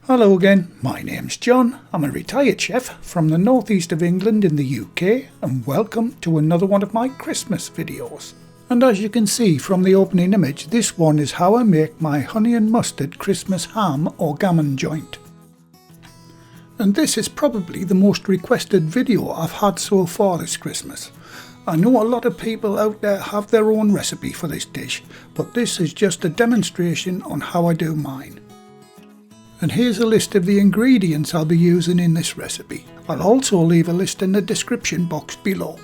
Hello again, my name's John. I'm a retired chef from the northeast of England in the UK, and welcome to another one of my Christmas videos. And as you can see from the opening image, this one is how I make my honey and mustard Christmas ham or gammon joint. And this is probably the most requested video I've had so far this Christmas. I know a lot of people out there have their own recipe for this dish, but this is just a demonstration on how I do mine. And here's a list of the ingredients I'll be using in this recipe. I'll also leave a list in the description box below.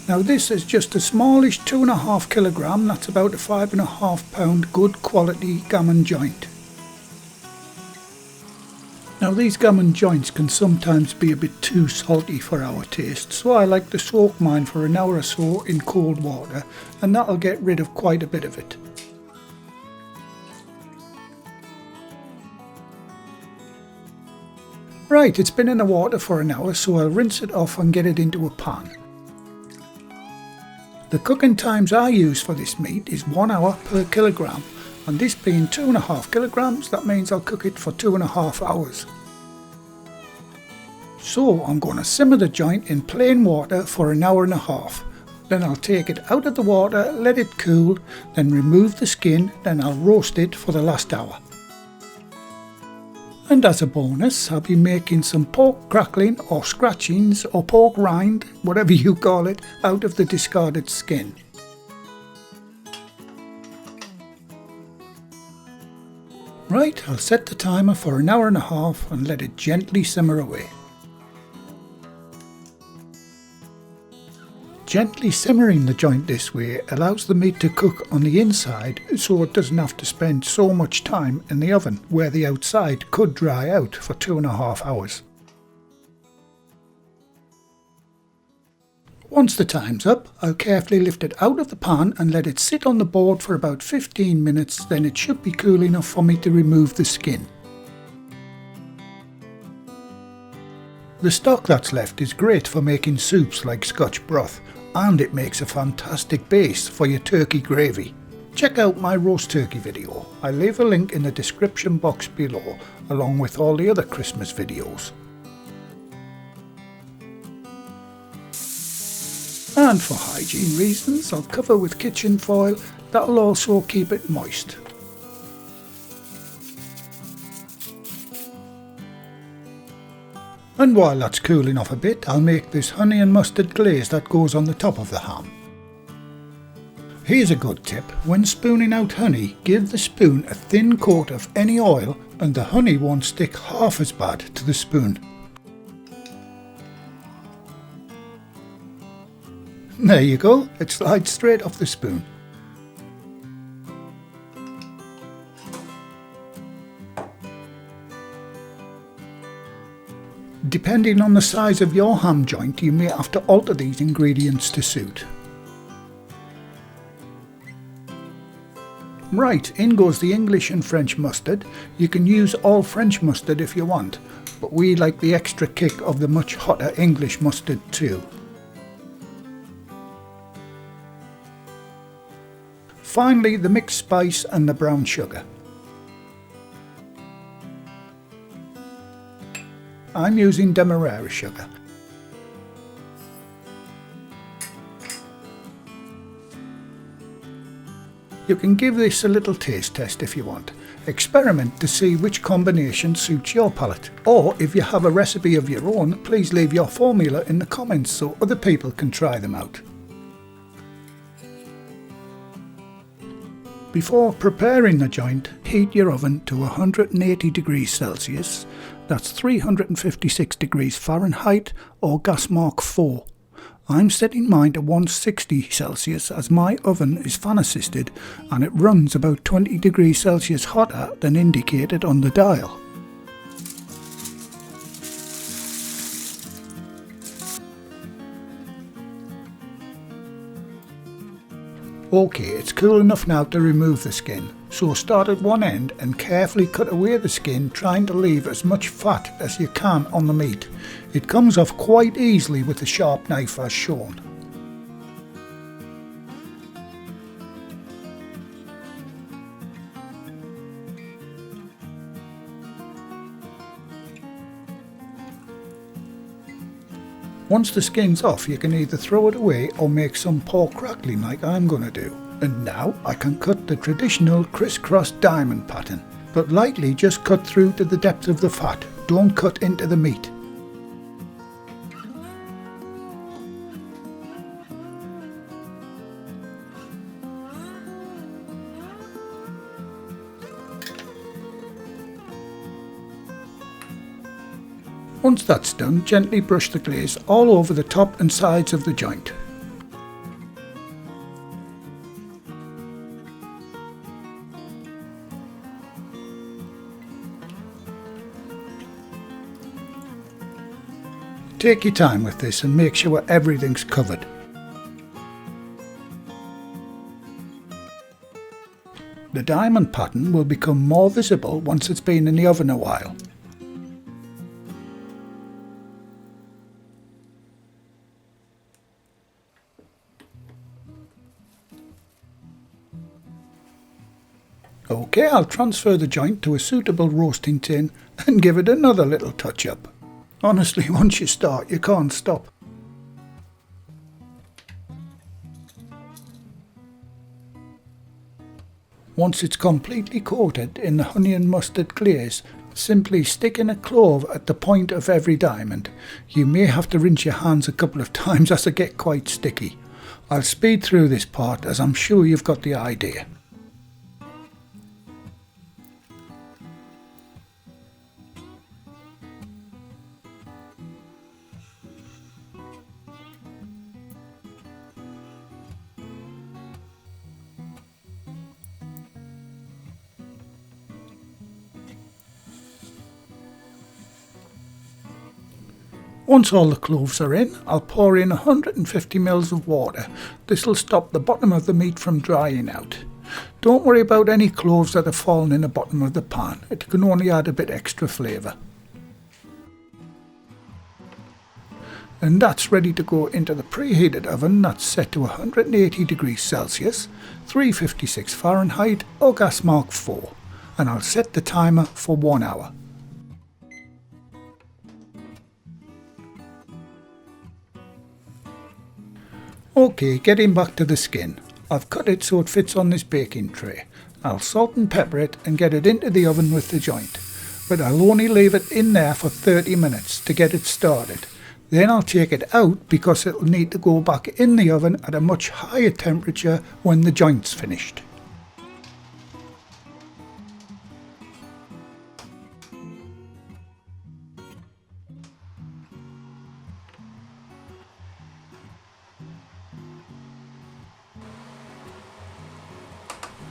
Now this is just a smallish 2.5 kilogram, that's about a 5.5 pound good quality gammon joint. Now these gammon joints can sometimes be a bit too salty for our taste, so I like to soak mine for an hour or so in cold water, and that'll get rid of quite a bit of it. Right, it's been in the water for an hour, so I'll rinse it off and get it into a pan. The cooking times I use for this meat is 1 hour per kilogram, and this being 2.5 kilograms, that means I'll cook it for 2.5 hours. So I'm going to simmer the joint in plain water for an hour and a half. Then I'll take it out of the water, let it cool, then remove the skin, then I'll roast it for the last hour. And as a bonus, I'll be making some pork crackling or scratchings or pork rind, whatever you call it, out of the discarded skin. Right, I'll set the timer for an hour and a half and let it gently simmer away. Gently simmering the joint this way allows the meat to cook on the inside, so it doesn't have to spend so much time in the oven where the outside could dry out for 2.5 hours. Once the time's up, I'll carefully lift it out of the pan and let it sit on the board for about 15 minutes, then it should be cool enough for me to remove the skin. The stock that's left is great for making soups like Scotch broth, and it makes a fantastic base for your turkey gravy. Check out my roast turkey video. I leave a link in the description box below, along with all the other Christmas videos. And for hygiene reasons, I'll cover with kitchen foil. That'll also keep it moist. And while that's cooling off a bit, I'll make this honey and mustard glaze that goes on the top of the ham. Here's a good tip: when spooning out honey, give the spoon a thin coat of any oil and the honey won't stick half as bad to the spoon. There you go, it slides straight off the spoon. Depending on the size of your ham joint, you may have to alter these ingredients to suit. Right, in goes the English and French mustard. You can use all French mustard if you want, but we like the extra kick of the much hotter English mustard too. Finally, the mixed spice and the brown sugar. I'm using Demerara sugar. You can give this a little taste test if you want. Experiment to see which combination suits your palate. Or if you have a recipe of your own, please leave your formula in the comments so other people can try them out. Before preparing the joint, heat your oven to 180 degrees Celsius, that's 356 degrees Fahrenheit or gas mark 4. I'm setting mine to 160 Celsius as my oven is fan assisted and it runs about 20 degrees Celsius hotter than indicated on the dial. Okay, it's cool enough now to remove the skin, so start at one end and carefully cut away the skin, trying to leave as much fat as you can on the meat. It comes off quite easily with a sharp knife as shown. Once the skin's off, you can either throw it away or make some pork crackling like I'm gonna do. And now I can cut the traditional crisscross diamond pattern, but lightly just cut through to the depth of the fat, don't cut into the meat. Once that's done, gently brush the glaze all over the top and sides of the joint. Take your time with this and make sure everything's covered. The diamond pattern will become more visible once it's been in the oven a while. Okay, I'll transfer the joint to a suitable roasting tin and give it another little touch up. Honestly, once you start, you can't stop. Once it's completely coated in the honey and mustard glaze, simply stick in a clove at the point of every diamond. You may have to rinse your hands a couple of times as they get quite sticky. I'll speed through this part as I'm sure you've got the idea. Once all the cloves are in, I'll pour in 150 ml of water. This will stop the bottom of the meat from drying out. Don't worry about any cloves that have fallen in the bottom of the pan, it can only add a bit extra flavour. And that's ready to go into the preheated oven that's set to 180 degrees Celsius, 356 Fahrenheit or gas mark 4, and I'll set the timer for 1 hour. Okay, getting back to the skin. I've cut it so it fits on this baking tray. I'll salt and pepper it and get it into the oven with the joint. But I'll only leave it in there for 30 minutes to get it started. Then I'll take it out because it'll need to go back in the oven at a much higher temperature when the joint's finished.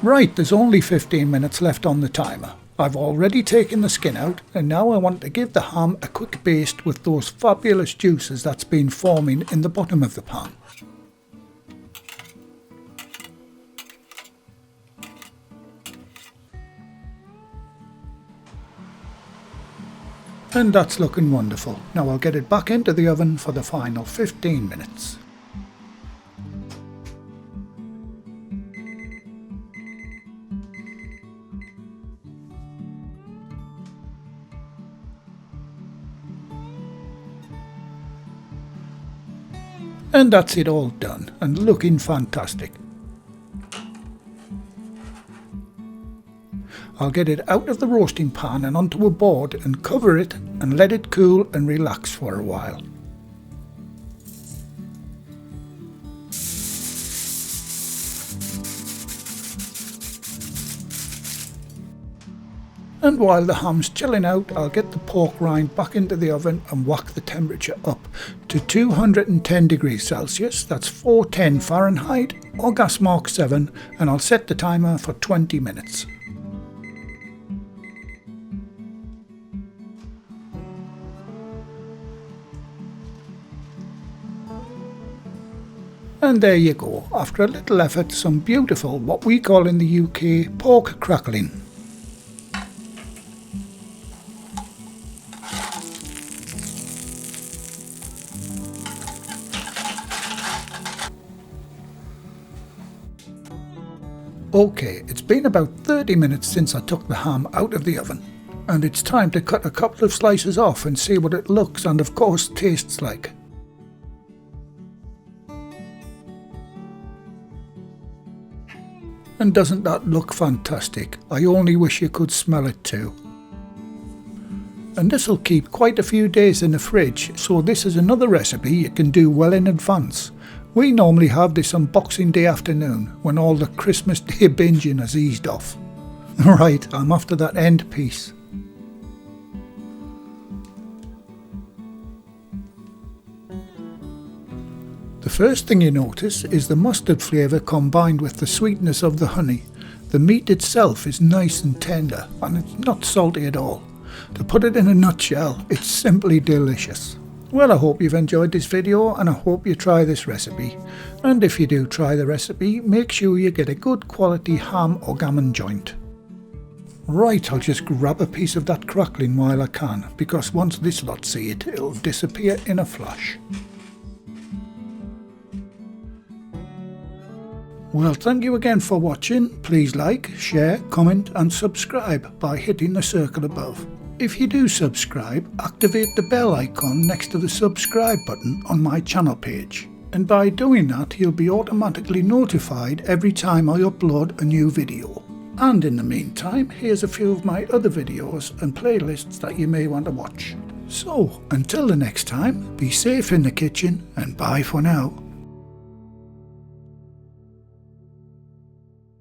Right, there's only 15 minutes left on the timer. I've already taken the skin out and now I want to give the ham a quick baste with those fabulous juices that's been forming in the bottom of the pan. And that's looking wonderful. Now I'll get it back into the oven for the final 15 minutes. And that's it all done and looking fantastic. I'll get it out of the roasting pan and onto a board and cover it and let it cool and relax for a while. And while the ham's chilling out, I'll get the pork rind back into the oven and whack the temperature up to 210 degrees Celsius, that's 410 Fahrenheit or gas mark 7, and I'll set the timer for 20 minutes. And there you go, after a little effort, some beautiful, what we call in the UK, pork crackling. Okay, it's been about 30 minutes since I took the ham out of the oven, and it's time to cut a couple of slices off and see what it looks and of course tastes like. And doesn't that look fantastic? I only wish you could smell it too. And this will keep quite a few days in the fridge, so this is another recipe you can do well in advance. We normally have this on Boxing Day afternoon, when all the Christmas Day binging has eased off. Right, I'm after that end piece. The first thing you notice is the mustard flavour combined with the sweetness of the honey. The meat itself is nice and tender, and it's not salty at all. To put it in a nutshell, it's simply delicious. Well, I hope you've enjoyed this video, and I hope you try this recipe. And if you do try the recipe, make sure you get a good quality ham or gammon joint. Right, I'll just grab a piece of that crackling while I can, because once this lot see it, it'll disappear in a flash. Well, thank you again for watching. Please like, share, comment and subscribe by hitting the circle above. If you do subscribe, activate the bell icon next to the subscribe button on my channel page. And by doing that, you'll be automatically notified every time I upload a new video. And in the meantime, here's a few of my other videos and playlists that you may want to watch. So, until the next time, be safe in the kitchen and bye for now.